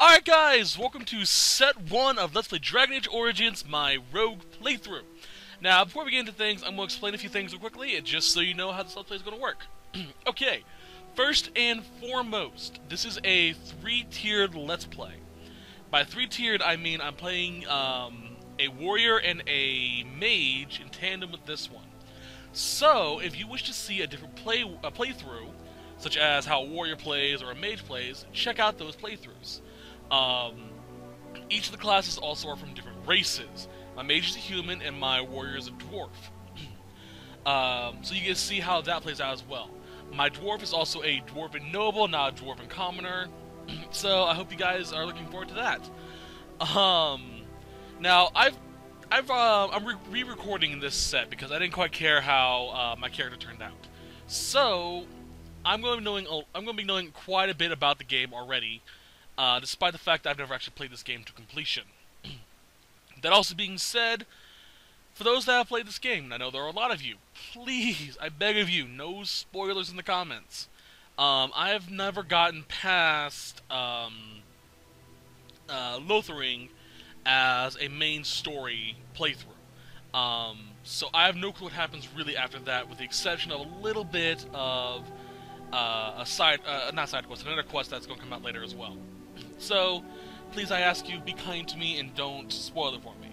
Alright guys, welcome to set 1 of Let's Play Dragon Age Origins, my rogue playthrough. Now, before we get into things, I'm going to explain a few things real quickly, just so you know how this Let's Play is going to work. Okay, first and foremost, this is a 3-tiered Let's Play. By 3-tiered, I mean I'm playing a warrior and a mage in tandem with this one. So, if you wish to see a different playthrough, such as how a warrior plays or a mage plays, check out those playthroughs. Each of the classes also are from different races. My mage is a human and my warrior is a dwarf. So you can see how that plays out as well. My dwarf is also a dwarven noble, not a dwarven commoner. So I hope you guys are looking forward to that. Now I'm re-recording this set because I didn't quite care how my character turned out. So I'm going to be knowing quite a bit about the game already. Despite the fact that I've never actually played this game to completion. That also being said, for those that have played this game, and I know there are a lot of you, please, I beg of you, no spoilers in the comments. I have never gotten past Lothering as a main story playthrough. So I have no clue what happens really after that, with the exception of a little bit of not side quest, another quest that's going to come out later as well. So, please I ask you, be kind to me and don't spoil it for me.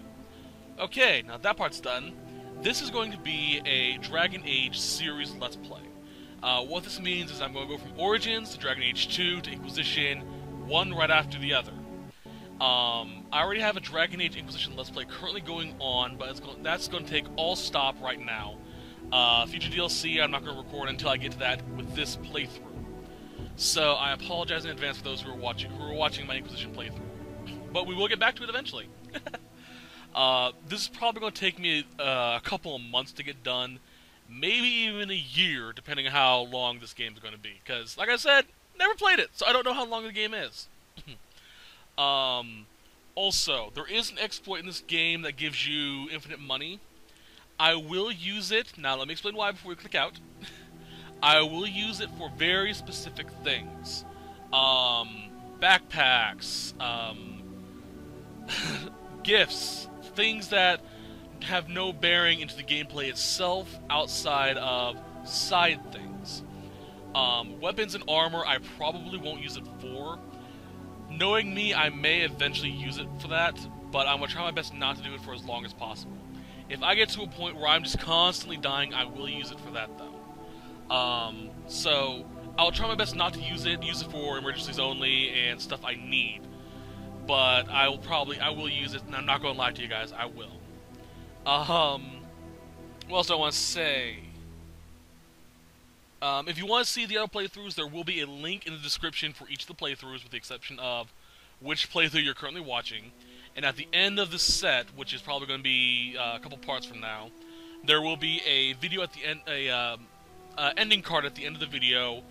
Okay, now that part's done. This is going to be a Dragon Age series Let's Play. What this means is I'm going to go from Origins to Dragon Age 2 to Inquisition, one right after the other. I already have a Dragon Age Inquisition Let's Play currently going on, but that's going to take all stop right now. Future DLC I'm not going to record until I get to that with this playthrough. So I apologize in advance for those who are watching my Inquisition playthrough. But we will get back to it eventually. This is probably going to take me a couple of months to get done, maybe even a year, depending on how long this game is going to be. Because, like I said, never played it, so I don't know how long the game is. Also, there is an exploit in this game that gives you infinite money. I will use it. Now, let me explain why before we click out. I will use it for very specific things. Backpacks, gifts, things that have no bearing into the gameplay itself outside of side things. Weapons and armor I probably won't use it for. Knowing me, I may eventually use it for that, but I'm going to try my best not to do it for as long as possible. If I get to a point where I'm just constantly dying, I will use it for that though. So I'll try my best not to use it for emergencies only and stuff I need. But I will use it, and I'm not going to lie to you guys, I will. What else do I want to say? If you want to see the other playthroughs, there will be a link in the description for each of the playthroughs, with the exception of which playthrough you're currently watching. And at the end of this set, which is probably going to be a couple parts from now, there will be a video at the end, ending card at the end of the video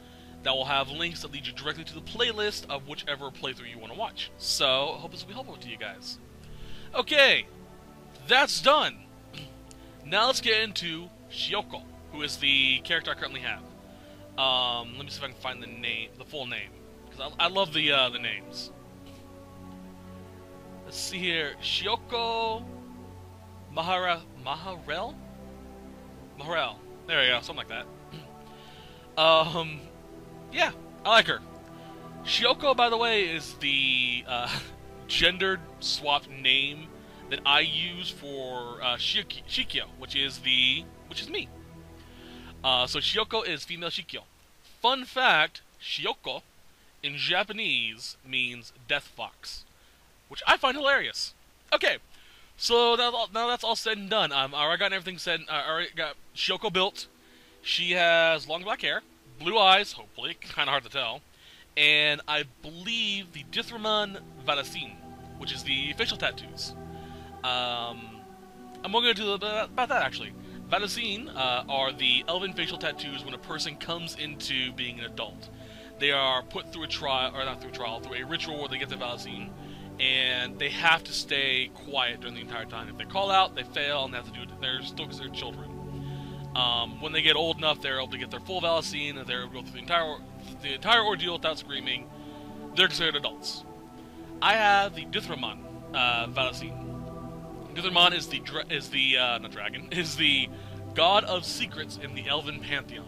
that will have links that lead you directly to the playlist of whichever playthrough you want to watch. So, I hope this will be helpful to you guys. Okay, that's done. Now let's get into Shioko, who is the character I currently have. Let me see if I can find the full name, because I love the names. Let's see here, Shioko Fen'Harel? There we go, something like that. Yeah, I like her. Shioko, by the way, is the gendered swapped name that I use for Shikyo, which is me. So Shioko is female Shikyo. Fun fact, Shioko in Japanese means death fox, which I find hilarious. Okay, so now that's all said and done. I already got everything said. I already got Shioko built. She has long black hair, blue eyes, hopefully, kind of hard to tell, and I believe the Dithraman Valasin, which is the facial tattoos. I'm going to do about that, actually. Valasin are the Elven facial tattoos when a person comes into being an adult. They are put through a trial, or not through a trial, through a ritual where they get the Valasin, and they have to stay quiet during the entire time. If they call out, they fail, and they have to do it. They're still considered children. When they get old enough, they're able to get their full Valasin, and they're able to go through the entire ordeal without screaming. They're considered adults. I have the Dithramon Valacine. Dithramon is not dragon, is the god of secrets in the Elven pantheon.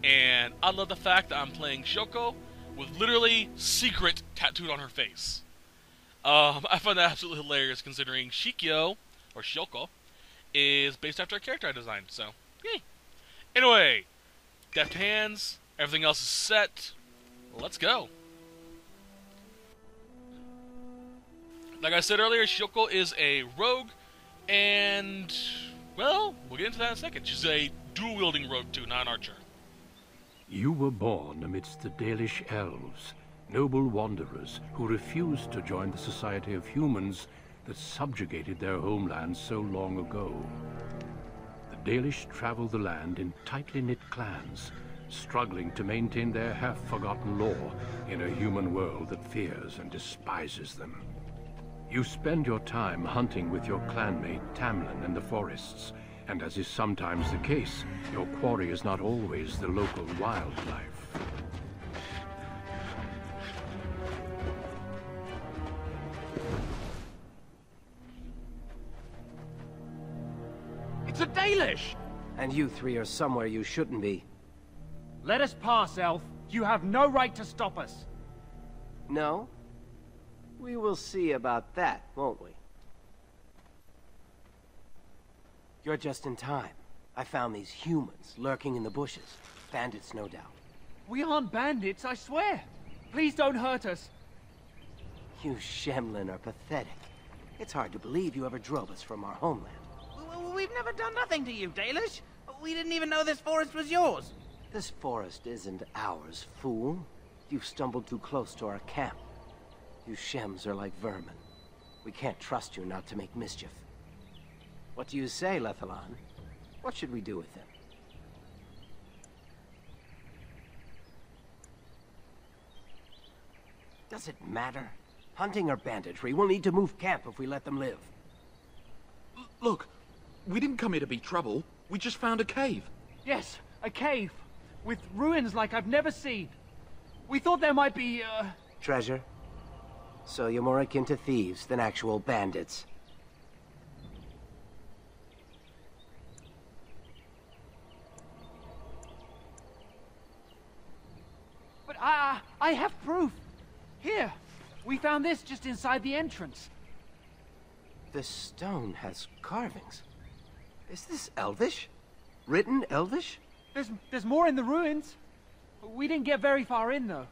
And I love the fact that I'm playing Shoko with literally secret tattooed on her face. I find that absolutely hilarious considering Shikyo, or Shoko, is based after a character I designed, so yay. Anyway, deft hands, everything else is set. Let's go. Like I said earlier, Shoko is a rogue, and, well, we'll get into that in a second. She's a dual-wielding rogue, too, not an archer. You were born amidst the Dalish elves, noble wanderers who refused to join the society of humans that subjugated their homeland so long ago. The Dalish travel the land in tightly knit clans, struggling to maintain their half-forgotten law in a human world that fears and despises them. You spend your time hunting with your clanmate Tamlin in the forests, and as is sometimes the case, your quarry is not always the local wildlife. It's a Dalish! And you three are somewhere you shouldn't be. Let us pass, Elf. You have no right to stop us. No? We will see about that, won't we? You're just in time. I found these humans lurking in the bushes. Bandits, no doubt. We aren't bandits, I swear. Please don't hurt us. You Shemlin are pathetic. It's hard to believe you ever drove us from our homeland. We've never done nothing to you, Dalish. We didn't even know this forest was yours. This forest isn't ours, fool. You've stumbled too close to our camp. You Shems are like vermin. We can't trust you not to make mischief. What do you say, Lethalon? What should we do with them? Does it matter? Hunting or banditry, we'll need to move camp if we let them live. Look, we didn't come here to be trouble. We just found a cave. Yes, a cave. With ruins like I've never seen. We thought there might be, Treasure? So you're more akin to thieves than actual bandits. But I have proof. Here, we found this just inside the entrance. This stone has carvings. Is this Elvish? Written Elvish? There's more in the ruins. We didn't get very far in, though.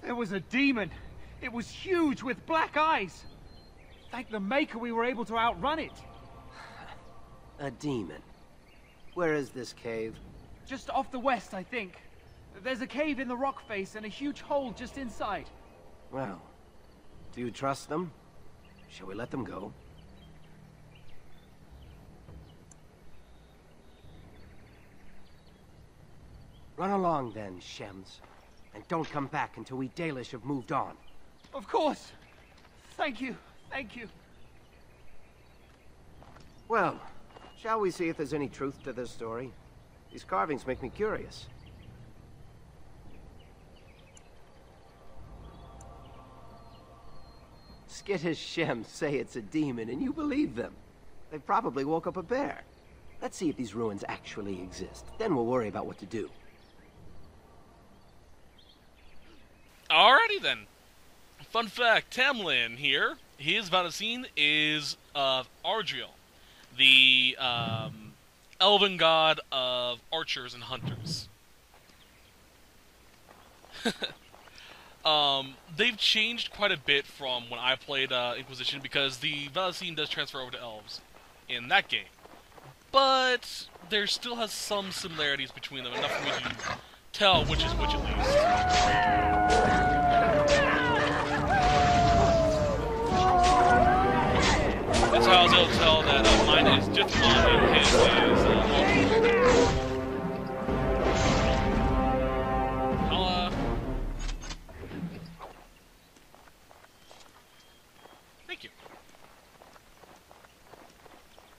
There was a demon. It was huge with black eyes. Thank the Maker we were able to outrun it. A demon. Where is this cave? Just off the west, I think. There's a cave in the rock face and a huge hole just inside. Well, do you trust them? Shall we let them go? Run along then, Shems. And don't come back until we Dalish have moved on. Of course. Thank you. Thank you. Well, shall we see if there's any truth to this story? These carvings make me curious. Skittish Shems say it's a demon, and you believe them. They probably woke up a bear. Let's see if these ruins actually exist. Then we'll worry about what to do. Alrighty then. Fun fact, Tamlin here, his Valacine is of Ardriel, the elven god of archers and hunters. They've changed quite a bit from when I played Inquisition, because the Valacine does transfer over to elves in that game. But there still has some similarities between them, enough for me to tell which is which at least. That's how I was able to tell that mine is Dithramon and his is thank you.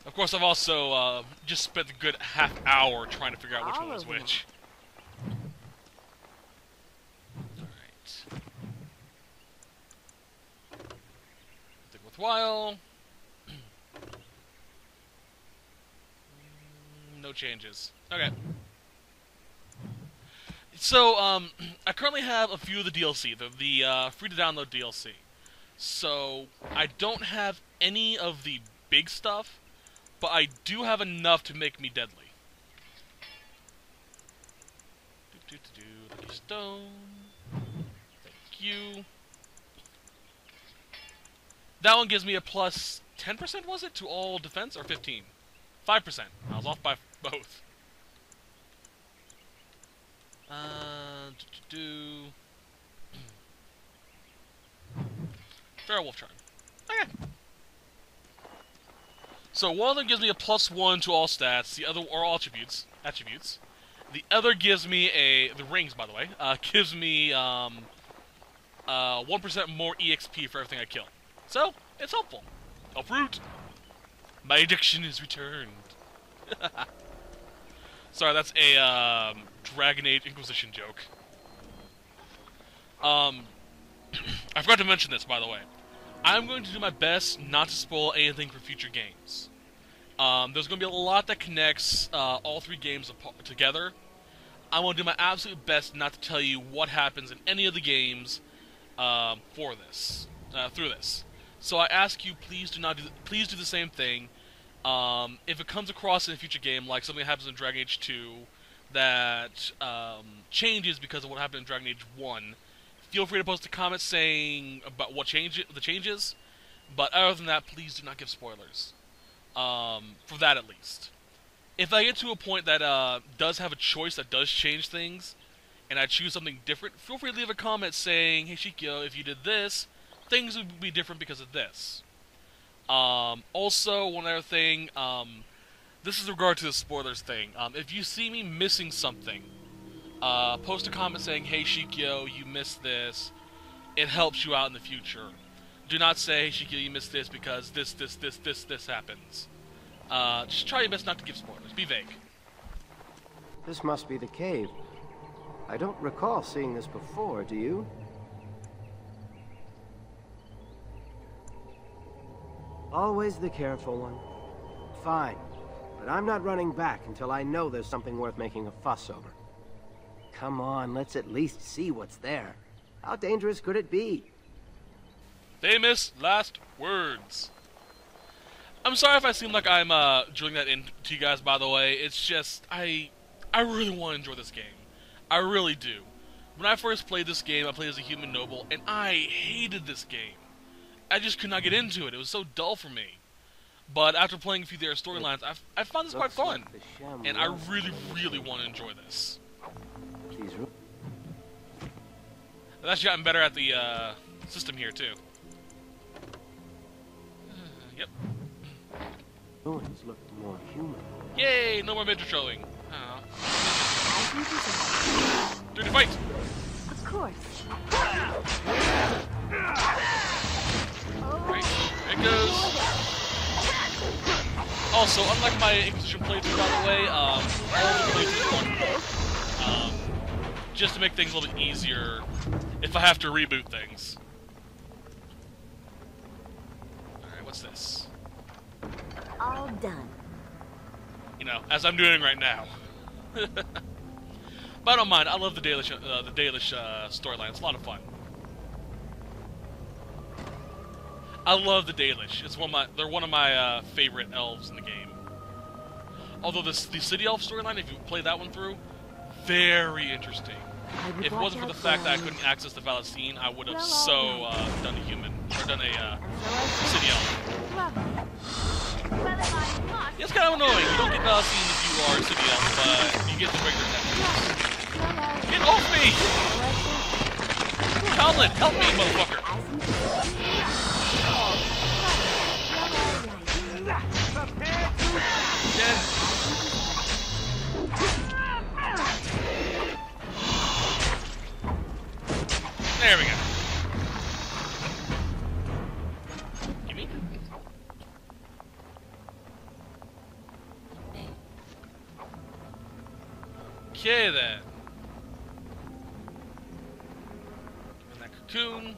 Of course, I've also just spent a good half hour trying to figure out which one was which. Think worthwhile. No changes. Okay. So, I currently have a few of the DLC, the free-to-download DLC. So, I don't have any of the big stuff, but I do have enough to make me deadly. Lucky stone. Thank you. That one gives me a plus 10%, was it, to all defense, or 15? 5%. I was off by both. Feral Wolf Charm. Okay. So one of them gives me a +1 to all stats, the other, or all attributes. The other gives me the rings, by the way, gives me 1% more EXP for everything I kill. So, it's helpful. Uproot! My addiction is returned. Sorry, that's a Dragon Age Inquisition joke. I forgot to mention this, by the way. I'm going to do my best not to spoil anything for future games. There's going to be a lot that connects all three games together. I'm going to do my absolute best not to tell you what happens in any of the games through this. So I ask you, please do the same thing. If it comes across in a future game, like something that happens in Dragon Age 2 that changes because of what happened in Dragon Age 1, feel free to post a comment saying about what the changes. But other than that, please do not give spoilers. For that at least. If I get to a point that does have a choice that does change things, and I choose something different, feel free to leave a comment saying, hey Shikyo, if you did this, things would be different because of this. Also, one other thing, this is in regard to the spoilers thing. If you see me missing something, post a comment saying, hey Shikyo, you missed this. It helps you out in the future. Do not say, hey Shikyo, you missed this because this happens. Just try your best not to give spoilers. Be vague. This must be the cave. I don't recall seeing this before, do you? Always the careful one. Fine, but I'm not running back until I know there's something worth making a fuss over. Come on, let's at least see what's there. How dangerous could it be? Famous last words. I'm sorry if I seem like I'm drilling that into you guys, by the way. It's just, I really want to enjoy this game. I really do. When I first played this game, I played as a human noble, and I hated this game. I just could not get into it. It was so dull for me. But after playing a few of their storylines, I found this quite fun. And I really, really want to enjoy this. I've actually gotten better at the system here, too. Yep. Ruins look more human. Yay! No more mid trolling. Dirty fight! Of course. Right, there it goes. Also, unlike my Inquisition playthrough, by the way, all the playthroughs one, just to make things a little bit easier if I have to reboot things. Alright, what's this? All done. You know, as I'm doing right now. But I don't mind. I love the Dalish storyline. It's a lot of fun. I love the Dalish. They're one of my favorite elves in the game. Although the City Elf storyline, if you play that one through, very interesting. If it wasn't for the fact that I couldn't access the Valacine, I would have done a human or done a City Elf. Yeah, it's kind of annoying. You don't get Valacine if you are a City Elf, but you get the regular tattoos. Get off me! Tamlin, help me, motherfucker! Dead. There we go. Gimme. Okay then. Cocoon.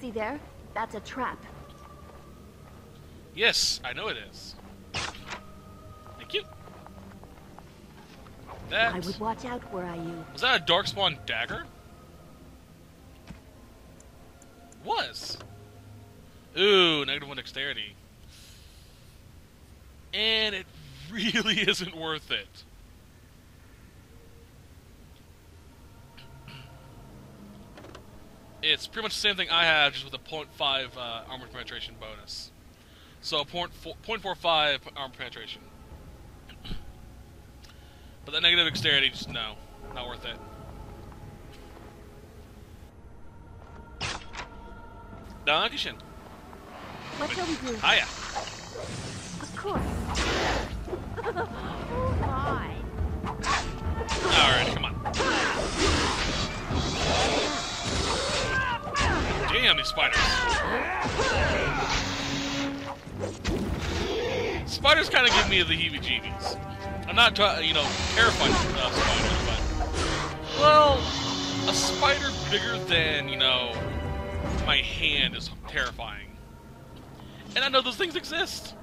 See there? That's a trap. Yes, I know it is. Thank you. That... I would watch out were I you. Was that a Darkspawn dagger? Was. Ooh, -1 dexterity. And it really isn't worth it. It's pretty much the same thing I have, just with a 0.5 armor penetration bonus. So 0.45 armor penetration. But that negative dexterity, just no. Not worth it. Dankeschön. What shall we do? Hiya. Of course. Oh my. Alright, come on. Damn, these spiders. Spiders kind of give me the heebie-jeebies. I'm not, you know, terrified of spiders, but... Well, a spider bigger than, you know, my hand is terrifying. And I know those things exist.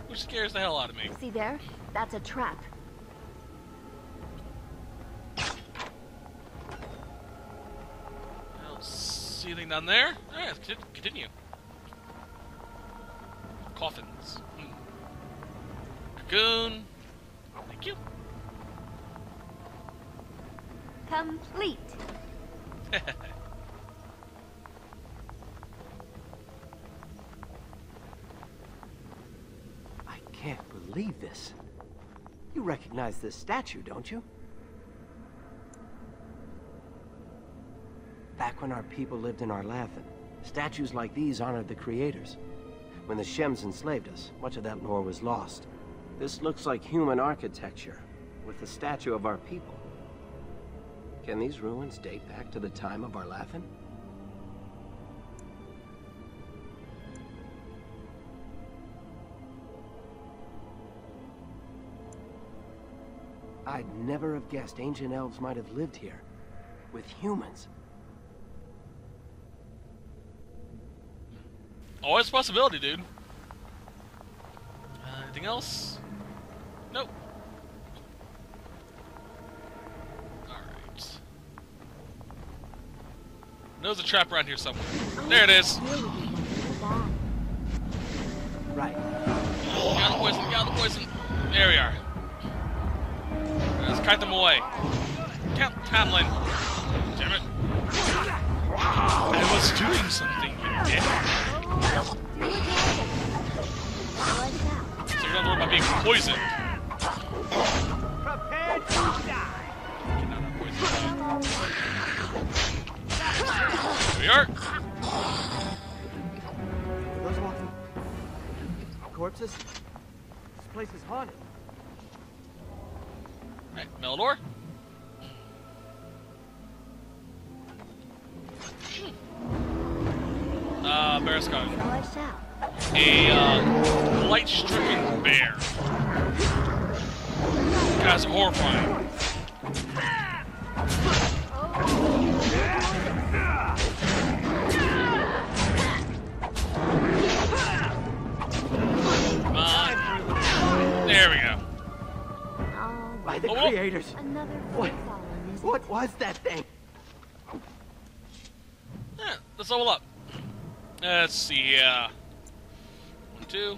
Which scares the hell out of me. See there? That's a trap. I don't see anything down there. Alright, let's continue. Coffins. Cocoon. Thank you. Complete. I can't believe this. You recognize this statue, don't you? Back when our people lived in Arlathan, statues like these honored the creators. When the Shems enslaved us, much of that lore was lost. This looks like human architecture, with the statue of our people. Can these ruins date back to the time of Arlathan? I'd never have guessed ancient elves might have lived here, with humans. Always a possibility, dude. Anything else? Nope. Alright. There's a trap around here somewhere. There it is. Right. Get out of the poison, get out of the poison. There we are. Let's kite them away. Tamlin. Damn it. I was doing something, you dick. So you're not worried about being poisoned. Prepare to die. Get out of poison. Here we are. Those walking corpses? This place is haunted. Alright, Meldor. Bearscog. So I shall. A light-stricken bear. Guys, horrifying. Come on. There we go. By the Oh, creators. Another What? fallen, isn't What was that thing? Yeah, let's level up. Let's see, 1, 2,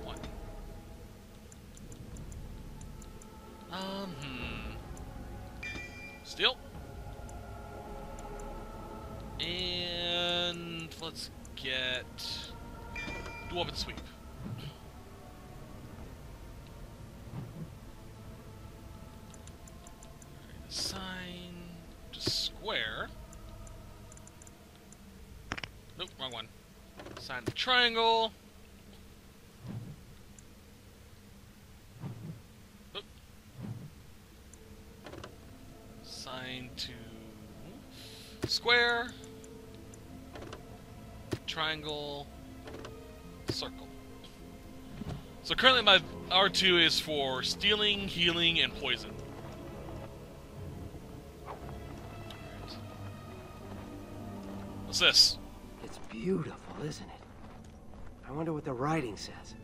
1. Steel. And let's get Dwarven Sweep. Assign to square. Nope, wrong one. Assign to triangle. Oop. Assign to square. Triangle. Circle. So currently my R2 is for stealing, healing, and poison. What's this? It's beautiful, isn't it? I wonder what the writing says.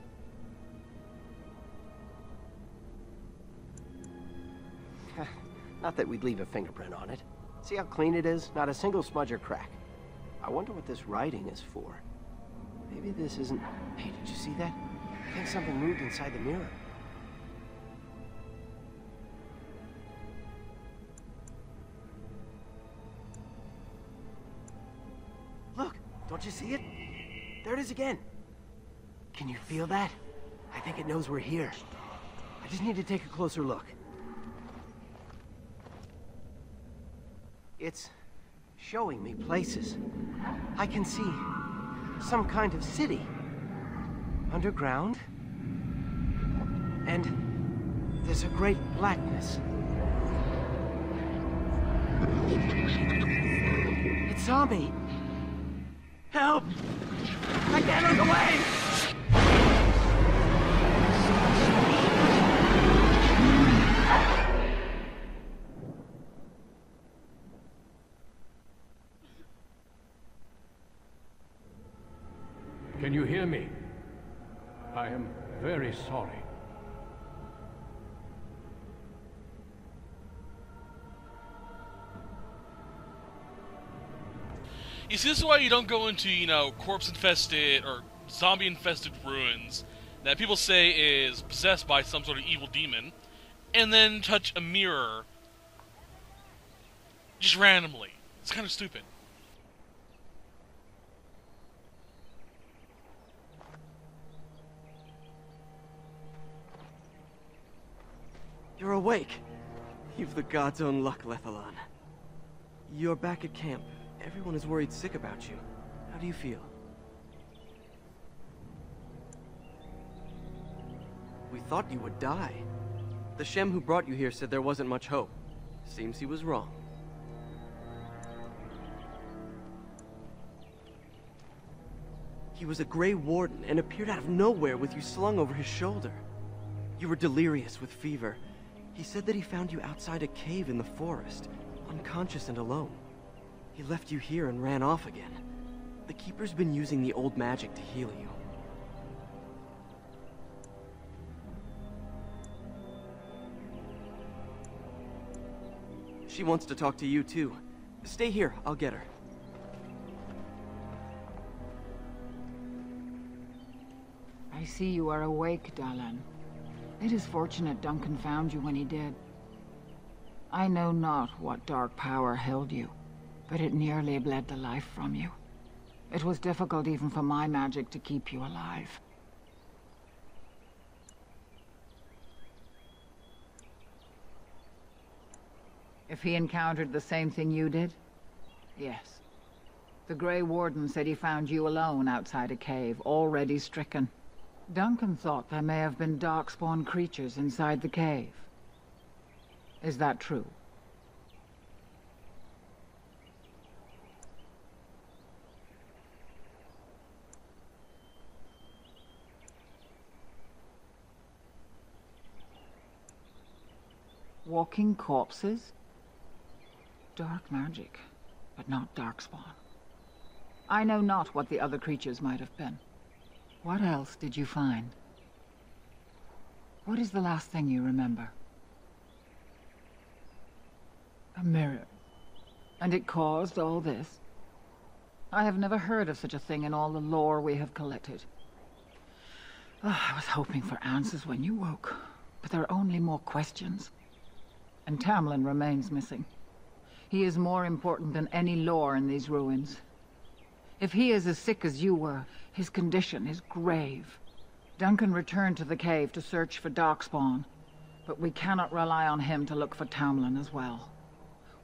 Not that we'd leave a fingerprint on it. See how clean it is? Not a single smudge or crack. I wonder what this writing is for. Maybe this isn't... Hey, did you see that? I think something moved inside the mirror. Look, don't you see it? There it is again. Can you feel that? I think it knows we're here. I just need to take a closer look. It's showing me places. I can see some kind of city. Underground. And there's a great blackness. It saw me. Help! I can't look away! Can you hear me? I am very sorry. You see, this is why you don't go into, corpse-infested or zombie-infested ruins that people say is possessed by some sort of evil demon, and then touch a mirror just randomly. It's kind of stupid. You're awake. You've the god's own luck, Lethalon. You're back at camp. Everyone is worried sick about you. How do you feel? We thought you would die. The Shem who brought you here said there wasn't much hope. Seems he was wrong. He was a Grey Warden and appeared out of nowhere with you slung over his shoulder. You were delirious with fever. He said that he found you outside a cave in the forest, unconscious and alone. He left you here and ran off again. The Keeper's been using the old magic to heal you. She wants to talk to you too. Stay here, I'll get her. I see you are awake, Tamlin. It is fortunate Duncan found you when he did. I know not what dark power held you, but it nearly bled the life from you. It was difficult even for my magic to keep you alive. If he encountered the same thing you did? Yes. The Grey Warden said he found you alone outside a cave, already stricken. Duncan thought there may have been darkspawn creatures inside the cave. Is that true? Walking corpses? Dark magic, but not darkspawn. I know not what the other creatures might have been. What else did you find? What is the last thing you remember? A mirror. And it caused all this? I have never heard of such a thing in all the lore we have collected. I was hoping for answers when you woke, but there are only more questions. And Tamlin remains missing. He is more important than any lore in these ruins. If he is as sick as you were, his condition is grave. Duncan returned to the cave to search for darkspawn, but we cannot rely on him to look for Tamlin as well.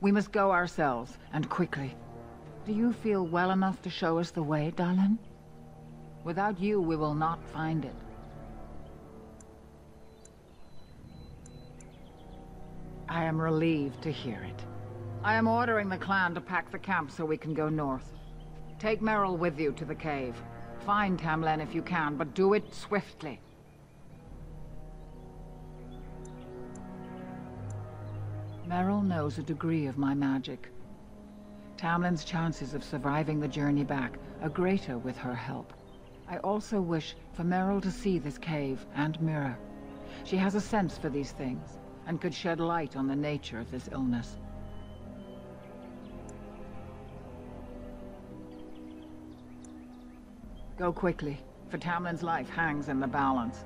We must go ourselves, and quickly. Do you feel well enough to show us the way, Tamlin? Without you, we will not find it. I am relieved to hear it. I am ordering the clan to pack the camp so we can go north. Take Merrill with you to the cave. Find Tamlin if you can, but do it swiftly. Merrill knows a degree of my magic. Tamlin's chances of surviving the journey back are greater with her help. I also wish Fen'Harel to see this cave and mirror. She has a sense for these things, and could shed light on the nature of this illness. Go quickly, for Tamlin's life hangs in the balance.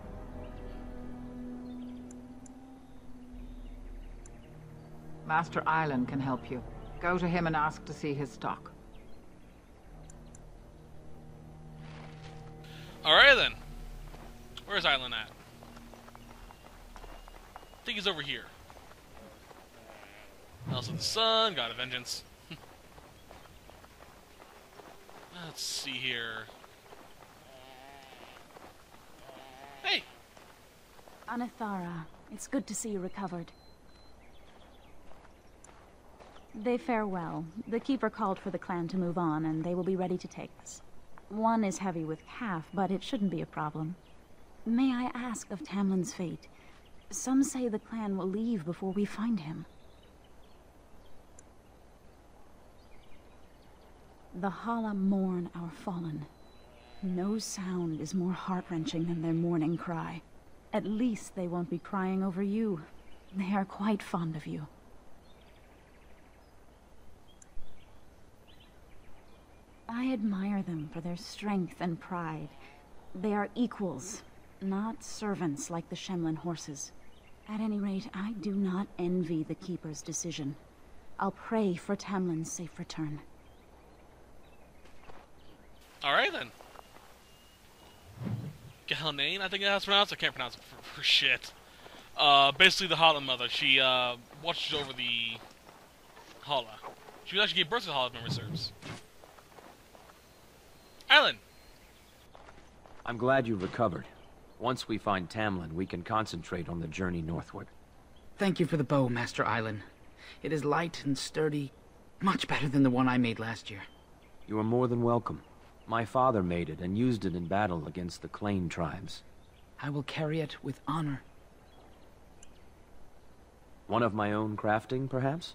Master Elven can help you. Go to him and ask to see his stock. Alright then. Where's Elven at? I think he's over here. Also the sun, God of Vengeance. Let's see here. Hey! Anathara, it's good to see you recovered. They fare well. The Keeper called for the clan to move on, and they will be ready to take us. One is heavy with calf, but it shouldn't be a problem. May I ask of Tamlin's fate? Some say the clan will leave before we find him. The Hala mourn our fallen. No sound is more heart-wrenching than their mourning cry. At least they won't be crying over you. They are quite fond of you. I admire them for their strength and pride. They are equals, not servants like the Shemlin horses. At any rate, I do not envy the Keeper's decision. I'll pray for Tamlin's safe return. Alright then. Galnane, I think that's pronounced. I can't pronounce it for shit. Basically the Hala mother. She watches over the Hala. She actually gave birth to the Hala, if memory serves. Elven! I'm glad you recovered. Once we find Tamlin, we can concentrate on the journey northward. Thank you for the bow, Master Elven. It is light and sturdy, much better than the one I made last year. You are more than welcome. My father made it and used it in battle against the Clane tribes. I will carry it with honor. One of my own crafting, perhaps?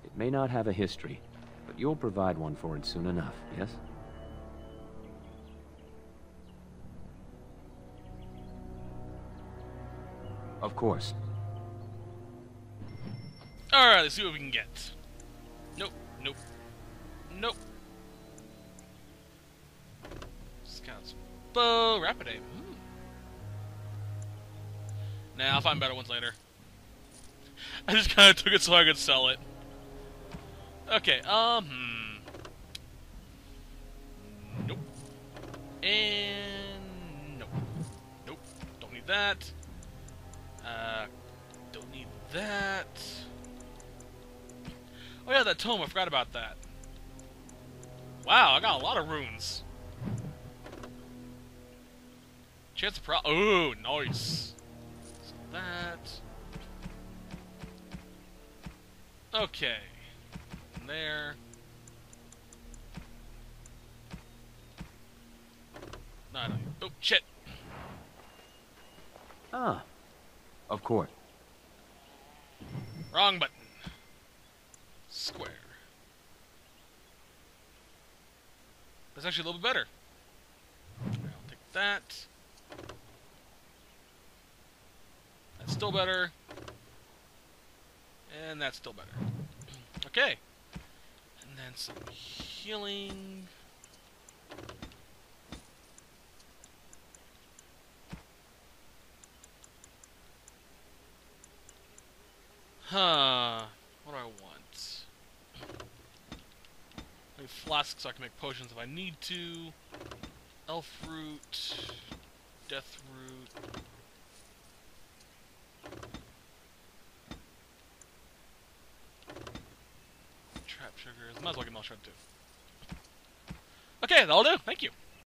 It may not have a history, but you'll provide one for it soon enough, yes? Of course. Alright, let's see what we can get. Nope, nope, nope. Scouts. Bow, rapid aim. Nah, I'll find better ones later. I just kind of took it so I could sell it. Okay, Nope. And... Nope. Nope. Don't need that. Don't need that. Oh yeah, that tome, I forgot about that. Wow, I got a lot of runes. Chance of ooh, nice. So that. Okay. And there. No, I don't. Oh, shit. Ah. Of course. Wrong button. Square. That's actually a little bit better. I'll take that. That's still better. And that's still better. Okay. And then some healing. Huh. What do I want? Maybe flasks so I can make potions if I need to. Elf root. Death root. Trap sugars. Might as well get Melshred too. Okay, that'll do. Thank you.